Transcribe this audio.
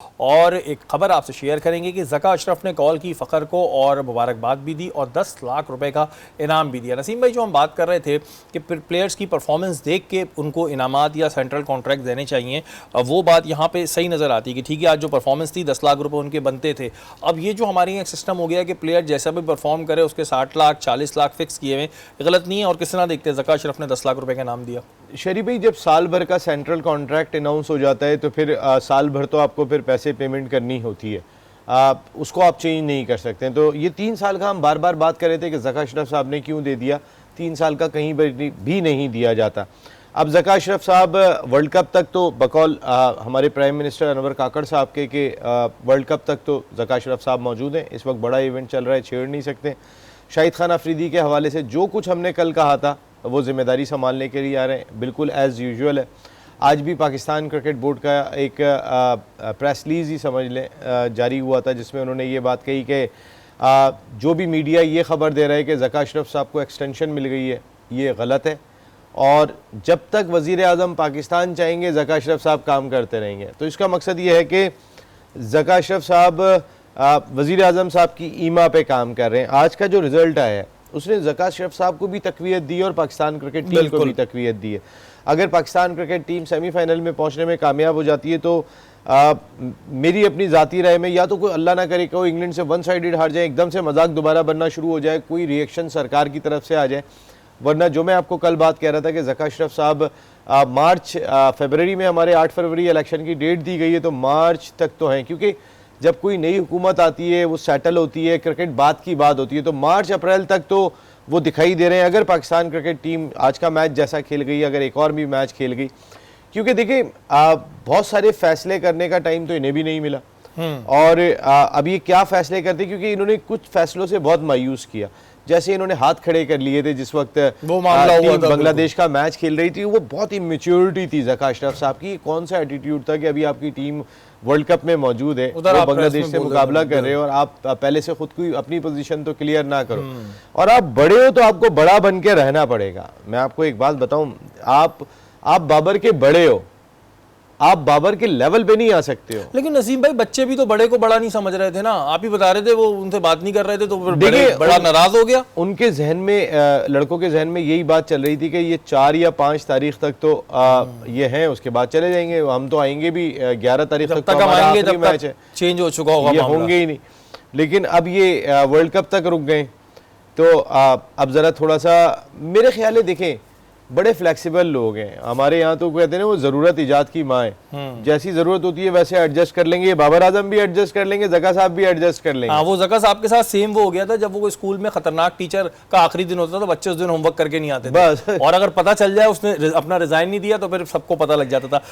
और एक खबर आपसे शेयर करेंगे कि ज़का अशरफ ने कॉल की फ़खर को और मुबारकबाद भी दी और 10 लाख रुपए का इनाम भी दिया। नसीम भाई, जो हम बात कर रहे थे कि प्लेयर्स की परफॉर्मेंस देख के उनको इनामात या सेंट्रल कॉन्ट्रैक्ट देने चाहिए, वो बात यहाँ पे सही नज़र आती है कि ठीक है, आज जो परफॉर्मेंस थी 10 लाख रुपए उनके बनते थे। अब ये जो हमारे यहाँ सिस्टम हो गया कि प्लेयर जैसा भी परफॉर्म करे उसके 60 लाख 40 लाख फिक्स किए हुए, गलत नहीं है। और किस तरह देखते हैं ज़का अशरफ ने 10 लाख रुपये का इनाम दिया। शरी भाई, जब साल भर का सेंट्रल कॉन्ट्रैक्ट अनाउंस हो जाता है तो फिर साल भर तो आपको फिर पैसे पेमेंट करनी होती है, उसको आप चेंज नहीं कर सकते। तो ये 3 साल का हम बार बार बात कर रहे थे कि ज़का अशरफ साहब ने क्यों दे दिया, 3 साल का कहीं भी नहीं दिया जाता। अब ज़का अशरफ साहब वर्ल्ड कप तक तो बकौल हमारे प्राइम मिनिस्टर अनवर काकड़ साहब के वर्ल्ड कप तक तो ज़का अशरफ साहब मौजूद हैं। इस वक्त बड़ा इवेंट चल रहा है, छेड़ नहीं सकते। शाहिद खान अफरीदी के हवाले से जो कुछ हमने कल कहा था वो जिम्मेदारी संभालने के लिए आ रहे हैं, बिल्कुल एज़ यूजुअल है। आज भी पाकिस्तान क्रिकेट बोर्ड का एक प्रेस रिलीज़ ही समझ लें जारी हुआ था, जिसमें उन्होंने ये बात कही कि जो भी मीडिया ये ख़बर दे रहा है कि ज़का अशरफ साहब को एक्सटेंशन मिल गई है, ये गलत है। और जब तक वज़ीर आज़म पाकिस्तान चाहेंगे ज़का अशरफ साहब काम करते रहेंगे। तो इसका मकसद ये है कि ज़का अशरफ साहब वज़ीर आज़म साहब की ईमा पे काम कर रहे हैं। आज का जो रिज़ल्ट आया है उसने ज़का अशरफ साहब को भी तक़वियत दी और पाकिस्तान क्रिकेट टीम को भी तक़वियत दी है। अगर पाकिस्तान क्रिकेट टीम सेमीफाइनल में पहुंचने में कामयाब हो जाती है तो मेरी अपनी ज़ाती राय में या तो कोई अल्लाह ना करे कोई इंग्लैंड से 1 साइडेड हार जाए, एकदम से मजाक दोबारा बनना शुरू हो जाए, कोई रिएक्शन सरकार की तरफ से आ जाए। वरना जो मैं आपको कल बात कह रहा था कि ज़का अशरफ साहब फरवरी में हमारे 8 फरवरी इलेक्शन की डेट दी गई है, तो मार्च तक तो हैं, क्योंकि जब कोई नई हुकूमत आती है वो सेटल होती है, क्रिकेट बात की बात होती है, तो मार्च अप्रैल तक तो वो दिखाई दे रहे हैं। अगर पाकिस्तान क्रिकेट टीम आज का मैच जैसा खेल गई, अगर एक और भी मैच खेल गई, क्योंकि देखिए बहुत सारे फैसले करने का टाइम तो इन्हें भी नहीं मिला। और अब ये क्या फैसले करते, क्योंकि इन्होंने कुछ फैसलों से बहुत मायूस किया। जैसे इन्होंने हाथ खड़े कर लिए थे जिस वक्त वो टीम बांग्लादेश का मैच खेल रही थी, वो बहुत इमेच्योरिटी थी ज़का अशरफ साहब की। कौन सा एटीट्यूड था कि अभी आपकी टीम वर्ल्ड कप में मौजूद है, वो बांग्लादेश से मुकाबला कर रहे हो और आप पहले से खुद को अपनी पोजीशन तो क्लियर ना करो, और आप बड़े हो तो आपको बड़ा बन के रहना पड़ेगा। मैं आपको एक बात बताऊं, आप बाबर के बड़े हो, आप बाबर के लेवल पे नहीं आ सकते हो। लेकिन नसीम भाई, बच्चे भी तो बड़े को बड़ा नहीं समझ रहे थे ना, आप ही बता रहे थे, वो उनसे बात नहीं कर रहे थे तो फिर बड़ा नाराज हो गया। उनके जहन में, लड़कों के जहन में यही बात चल रही थी कि ये 4 या 5 तारीख तक तो ये हैं, उसके बाद चले जाएंगे, हम तो आएंगे भी 11 तारीख तक हम आएंगे, जब मैच है चेंज हो चुका होगा, ये होंगे ही नहीं। लेकिन अब ये वर्ल्ड कप तक रुक गए, तो अब जरा थोड़ा सा मेरे ख्याल है, देखें बड़े फ्लेक्सिबल लोग हैं हमारे यहाँ, तो कहते हैं ना वो जरूरत इजाद की माँ है, जैसी जरूरत होती है वैसे एडजस्ट कर लेंगे। बाबर आजम भी एडजस्ट कर लेंगे, ज़का साहब भी एडजस्ट कर लेंगे। हाँ, वो ज़का साहब के साथ सेम वो हो गया था जब वो स्कूल में खतरनाक टीचर का आखिरी दिन होता था, तो बच्चे उस दिन होमवर्क करके नहीं आते थे, और अगर पता चल जाए उसने अपना रिजाइन नहीं दिया तो फिर सबको पता लग जाता था।